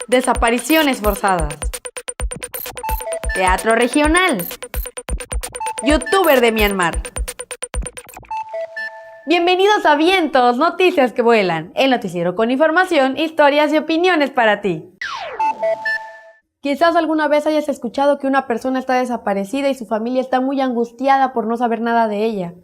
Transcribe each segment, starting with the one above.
Desapariciones forzadas. Teatro regional. Youtuber de Myanmar. Bienvenidos a Vientos, noticias que vuelan, el noticiero con información, historias y opiniones para ti. Quizás alguna vez hayas escuchado que una persona está desaparecida y su familia está muy angustiada por no saber nada de ella.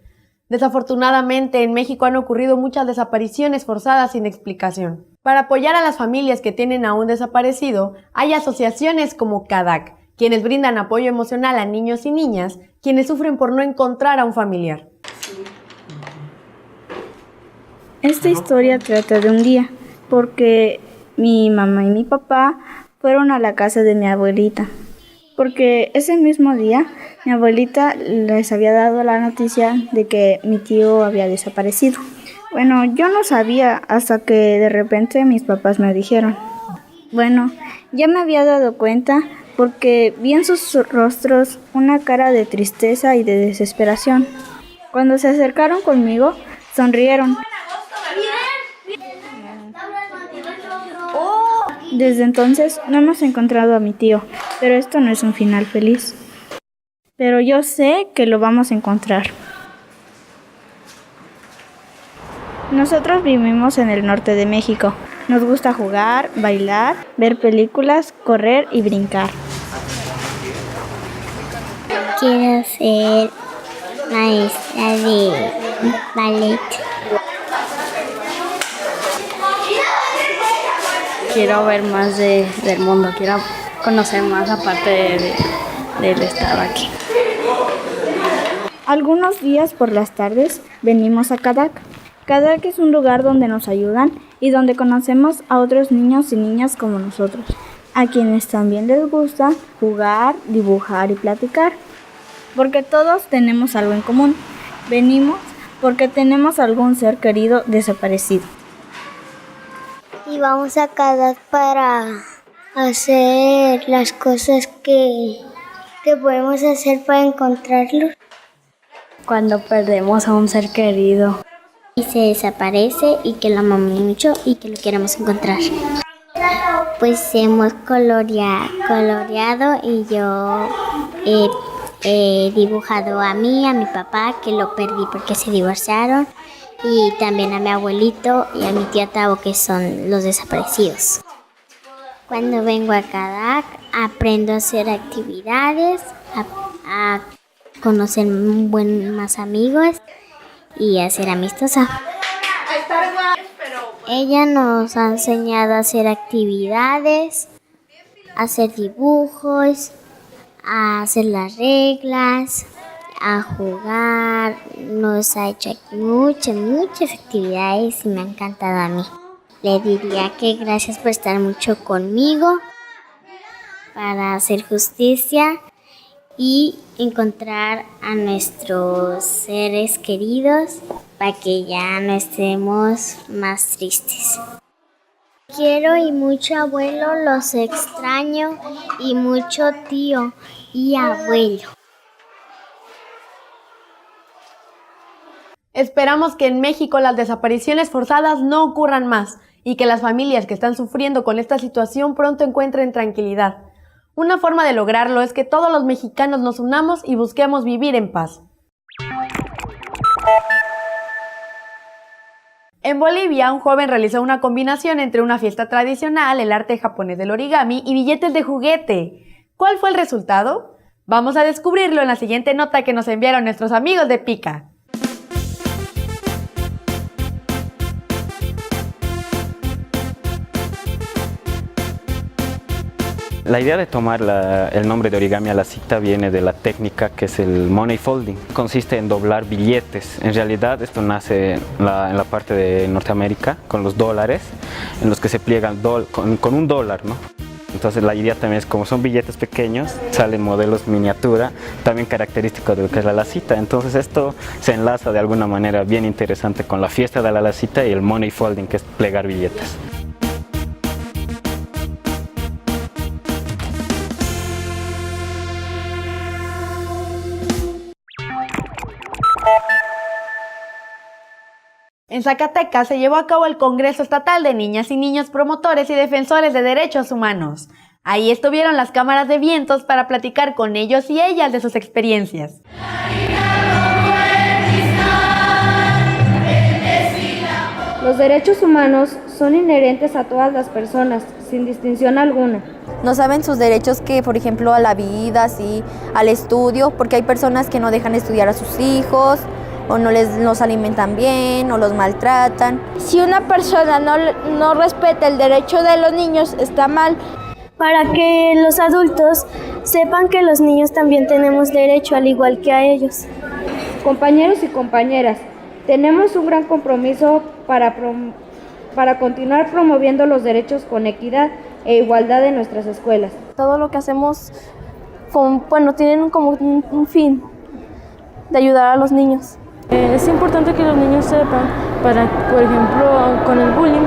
Desafortunadamente, en México han ocurrido muchas desapariciones forzadas sin explicación. Para apoyar a las familias que tienen a un desaparecido, hay asociaciones como CADAC, quienes brindan apoyo emocional a niños y niñas, quienes sufren por no encontrar a un familiar. Esta historia trata de un día, porque mi mamá y mi papá fueron a la casa de mi abuelita, porque ese mismo día mi abuelita les había dado la noticia de que mi tío había desaparecido. Bueno, yo no sabía hasta que de repente mis papás me dijeron. Bueno, ya me había dado cuenta porque vi en sus rostros una cara de tristeza y de desesperación. Cuando se acercaron conmigo, sonrieron. Desde entonces no hemos encontrado a mi tío, pero esto no es un final feliz. Pero yo sé que lo vamos a encontrar. Nosotros vivimos en el norte de México. Nos gusta jugar, bailar, ver películas, correr y brincar. Quiero ser maestra de ballet. Quiero ver más del mundo, quiero conocer más aparte del estado aquí. Algunos días por las tardes venimos a CADAC. CADAC es un lugar donde nos ayudan y donde conocemos a otros niños y niñas como nosotros, a quienes también les gusta jugar, dibujar y platicar, porque todos tenemos algo en común. Venimos porque tenemos algún ser querido desaparecido. Y vamos a CADAC para hacer las cosas que podemos hacer para encontrarlo. Cuando perdemos a un ser querido. Y se desaparece y que lo amamos mucho y que lo queremos encontrar. Pues hemos coloreado y yo he dibujado a mí, a mi papá, que lo perdí porque se divorciaron, y también a mi abuelito y a mi tía Tavo, que son los desaparecidos. Cuando vengo a CADAC aprendo a hacer actividades, a conocer más amigos y a ser amistosa. Ella nos ha enseñado a hacer actividades, a hacer dibujos, a hacer las reglas, a jugar. Nos ha hecho muchas actividades y me ha encantado a mí. Le diría que gracias por estar mucho conmigo para hacer justicia y encontrar a nuestros seres queridos para que ya no estemos más tristes. Quiero y mucho abuelo, los extraño, y mucho tío y abuelo. Esperamos que en México las desapariciones forzadas no ocurran más y que las familias que están sufriendo con esta situación pronto encuentren tranquilidad. Una forma de lograrlo es que todos los mexicanos nos unamos y busquemos vivir en paz. En Bolivia, un joven realizó una combinación entre una fiesta tradicional, el arte japonés del origami y billetes de juguete. ¿Cuál fue el resultado? Vamos a descubrirlo en la siguiente nota que nos enviaron nuestros amigos de Pika. La idea de tomar el nombre de origami a la cita viene de la técnica que es el money folding. Consiste en doblar billetes. En realidad esto nace en la parte de Norteamérica con los dólares, en los que se pliegan con un dólar, ¿no? Entonces la idea también es, como son billetes pequeños, salen modelos miniatura, también característico de lo que es la lacita. Entonces esto se enlaza de alguna manera bien interesante con la fiesta de la lacita y el money folding, que es plegar billetes. En Zacatecas se llevó a cabo el Congreso Estatal de Niñas y Niños Promotores y Defensores de Derechos Humanos. Ahí estuvieron las cámaras de vientos para platicar con ellos y ellas de sus experiencias. Los derechos humanos son inherentes a todas las personas, sin distinción alguna. No saben sus derechos, que por ejemplo a la vida, sí, al estudio, porque hay personas que no dejan estudiar a sus hijos, o no los alimentan bien, o los maltratan. Si una persona no respeta el derecho de los niños, está mal. Para que los adultos sepan que los niños también tenemos derecho, al igual que a ellos. Compañeros y compañeras, tenemos un gran compromiso para continuar promoviendo los derechos con equidad e igualdad en nuestras escuelas. Todo lo que hacemos, tienen como un fin de ayudar a los niños. Es importante que los niños sepan, por ejemplo, con el bullying,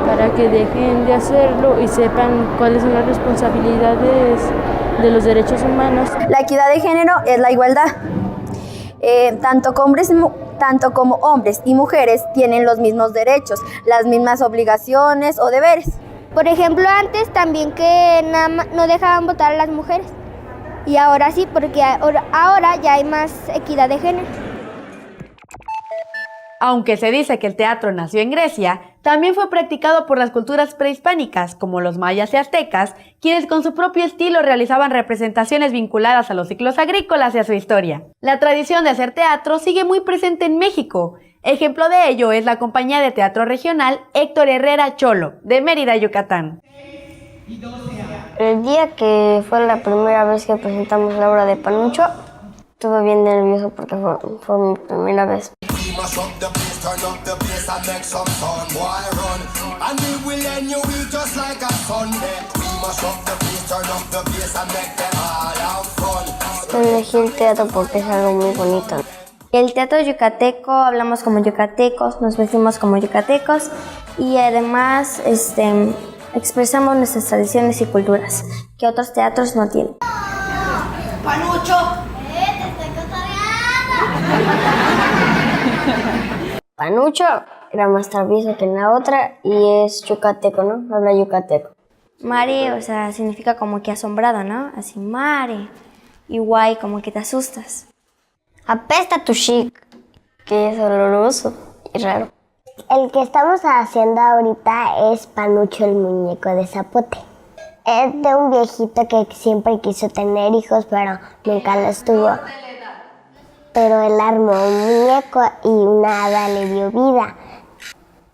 para que dejen de hacerlo y sepan cuáles son las responsabilidades de los derechos humanos. La equidad de género es la igualdad. Tanto como hombres y mujeres tienen los mismos derechos, las mismas obligaciones o deberes. Por ejemplo, antes también que no dejaban votar a las mujeres. Y ahora sí, porque ahora ya hay más equidad de género. Aunque se dice que el teatro nació en Grecia, también fue practicado por las culturas prehispánicas, como los mayas y aztecas, quienes con su propio estilo realizaban representaciones vinculadas a los ciclos agrícolas y a su historia. La tradición de hacer teatro sigue muy presente en México. Ejemplo de ello es la compañía de teatro regional Héctor Herrera Cholo, de Mérida, Yucatán. El día que fue la primera vez que presentamos la obra de Panucho, estuve bien nervioso porque fue mi primera vez. Elegí el teatro porque es algo muy bonito. El teatro yucateco, hablamos como yucatecos, nos vestimos como yucatecos y además expresamos nuestras tradiciones y culturas que otros teatros no tienen. ¡Panucho! Panucho era más travieso que en la otra y es yucateco, ¿no? Habla yucateco. Mare, o sea, significa como que asombrado, ¿no? Así, mare. Y guay, como que te asustas. Apesta tu chic, que es oloroso y raro. El que estamos haciendo ahorita es Panucho, el muñeco de zapote. Es de un viejito que siempre quiso tener hijos, pero nunca los tuvo. Pero él armó un muñeco y una hada le dio vida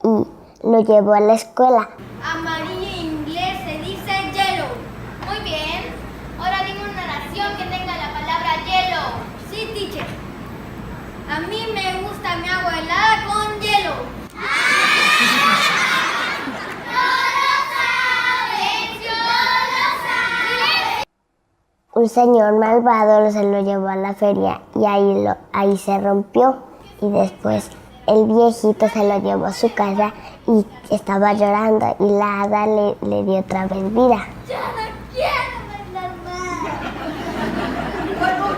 y lo llevó a la escuela. Amarillo en inglés se dice yellow. Muy bien. Ahora dime una oración que tenga la palabra yellow. Sí, teacher. A mí me gusta mi agua helada con hielo. Un señor malvado se lo llevó a la feria y ahí se rompió. Y después el viejito se lo llevó a su casa y estaba llorando y la hada le dio otra vez vida. ¡Ya no quiero bailar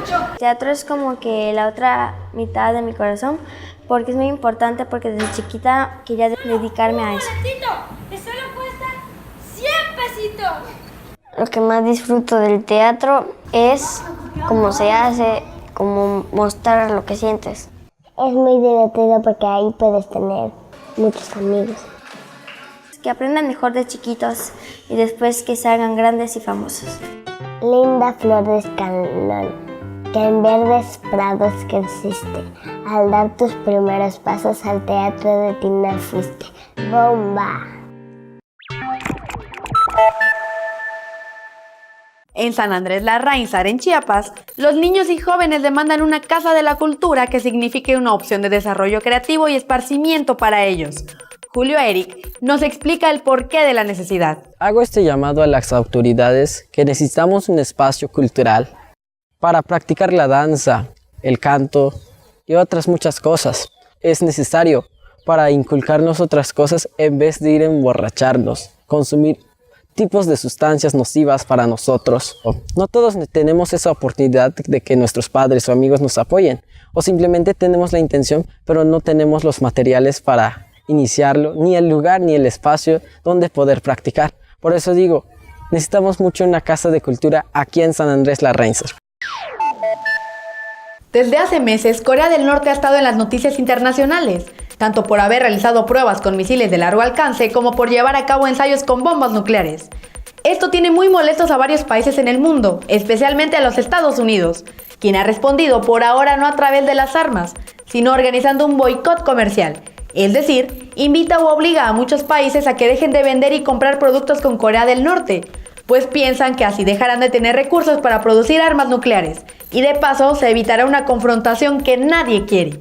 más! Teatro es como que la otra mitad de mi corazón porque es muy importante, porque desde chiquita quería dedicarme a eso. ¡Que solo cuesta 100 pesitos! Lo que más disfruto del teatro es cómo se hace, cómo mostrar lo que sientes. Es muy divertido porque ahí puedes tener muchos amigos. Que aprendan mejor de chiquitos y después que se hagan grandes y famosos. Linda flor de escalón, que en verdes prados creciste. Al dar tus primeros pasos al teatro de Tina fuiste. ¡Bomba! En San Andrés Larraínzar, en Chiapas, los niños y jóvenes demandan una casa de la cultura que signifique una opción de desarrollo creativo y esparcimiento para ellos. Julio Eric, nos explica el porqué de la necesidad. Hago este llamado a las autoridades que necesitamos un espacio cultural para practicar la danza, el canto y otras muchas cosas. Es necesario para inculcarnos otras cosas en vez de ir a emborracharnos, consumir tipos de sustancias nocivas para nosotros. No todos tenemos esa oportunidad de que nuestros padres o amigos nos apoyen, o simplemente tenemos la intención, pero no tenemos los materiales para iniciarlo, ni el lugar ni el espacio donde poder practicar. Por eso digo, necesitamos mucho una casa de cultura aquí en San Andrés Larrainzar. Desde hace meses, Corea del Norte ha estado en las noticias internacionales, tanto por haber realizado pruebas con misiles de largo alcance como por llevar a cabo ensayos con bombas nucleares. Esto tiene muy molestos a varios países en el mundo, especialmente a los Estados Unidos, quien ha respondido por ahora no a través de las armas, sino organizando un boicot comercial. Es decir, invita o obliga a muchos países a que dejen de vender y comprar productos con Corea del Norte, pues piensan que así dejarán de tener recursos para producir armas nucleares, y de paso se evitará una confrontación que nadie quiere.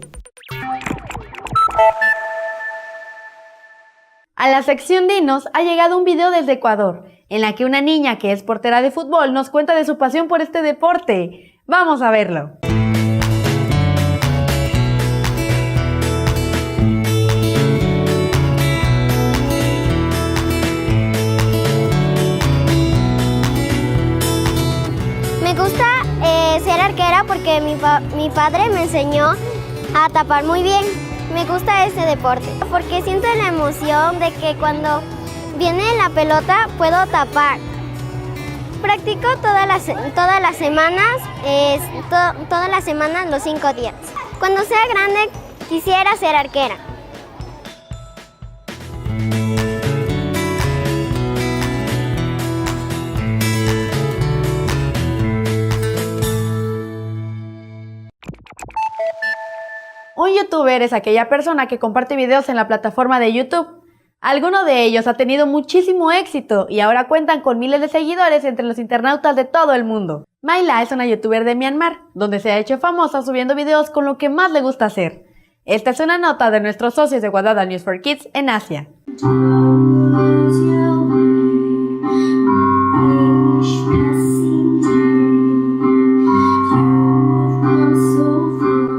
A la sección Dinos ha llegado un video desde Ecuador, en la que una niña que es portera de fútbol nos cuenta de su pasión por este deporte. ¡Vamos a verlo! Me gusta ser arquera porque mi padre me enseñó a tapar muy bien. Me gusta este deporte porque siento la emoción de que cuando viene la pelota puedo tapar. Practico todas las semanas los 5 días. Cuando sea grande quisiera ser arquera. Un youtuber es aquella persona que comparte videos en la plataforma de YouTube. Alguno de ellos ha tenido muchísimo éxito y ahora cuentan con miles de seguidores entre los internautas de todo el mundo. Mayla es una youtuber de Myanmar, donde se ha hecho famosa subiendo videos con lo que más le gusta hacer. Esta es una nota de nuestros socios de Wadada News for Kids en Asia.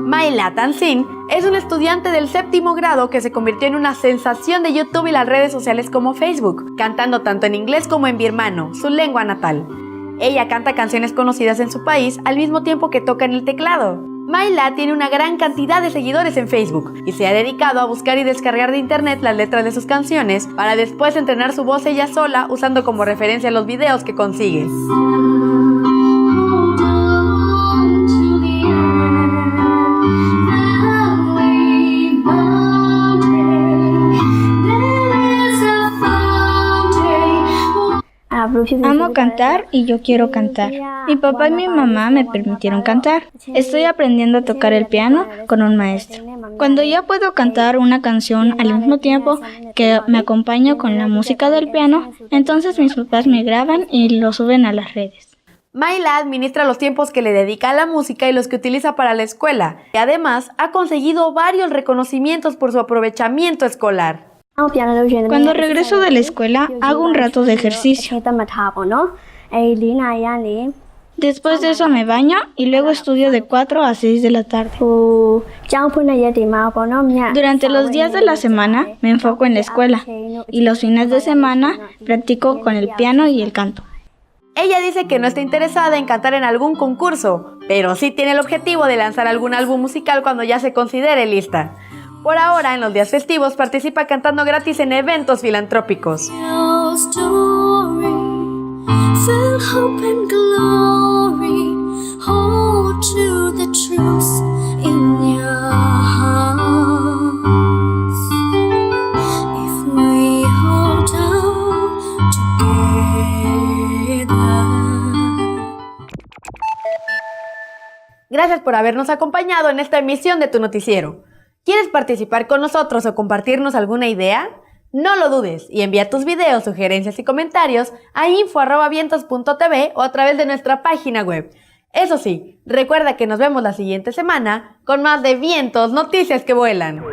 Mayla Tansin es un estudiante del 7º grado que se convirtió en una sensación de YouTube y las redes sociales como Facebook, cantando tanto en inglés como en birmano, su lengua natal. Ella canta canciones conocidas en su país al mismo tiempo que toca en el teclado. Mayla tiene una gran cantidad de seguidores en Facebook y se ha dedicado a buscar y descargar de internet las letras de sus canciones para después entrenar su voz ella sola usando como referencia los videos que consigue. Amo cantar y yo quiero cantar. Mi papá y mi mamá me permitieron cantar. Estoy aprendiendo a tocar el piano con un maestro. Cuando ya puedo cantar una canción al mismo tiempo que me acompaño con la música del piano, entonces mis papás me graban y lo suben a las redes. Mayla administra los tiempos que le dedica a la música y los que utiliza para la escuela, y además ha conseguido varios reconocimientos por su aprovechamiento escolar. Cuando regreso de la escuela, hago un rato de ejercicio. Después de eso me baño y luego estudio de 4 a 6 de la tarde. Durante los días de la semana me enfoco en la escuela y los fines de semana practico con el piano y el canto. Ella dice que no está interesada en cantar en algún concurso, pero sí tiene el objetivo de lanzar algún álbum musical cuando ya se considere lista. Por ahora, en los días festivos, participa cantando gratis en eventos filantrópicos. Gracias por habernos acompañado en esta emisión de Tu Noticiero. ¿Quieres participar con nosotros o compartirnos alguna idea? No lo dudes y envía tus videos, sugerencias y comentarios a info@vientos.tv o a través de nuestra página web. Eso sí, recuerda que nos vemos la siguiente semana con más de Vientos, noticias que vuelan.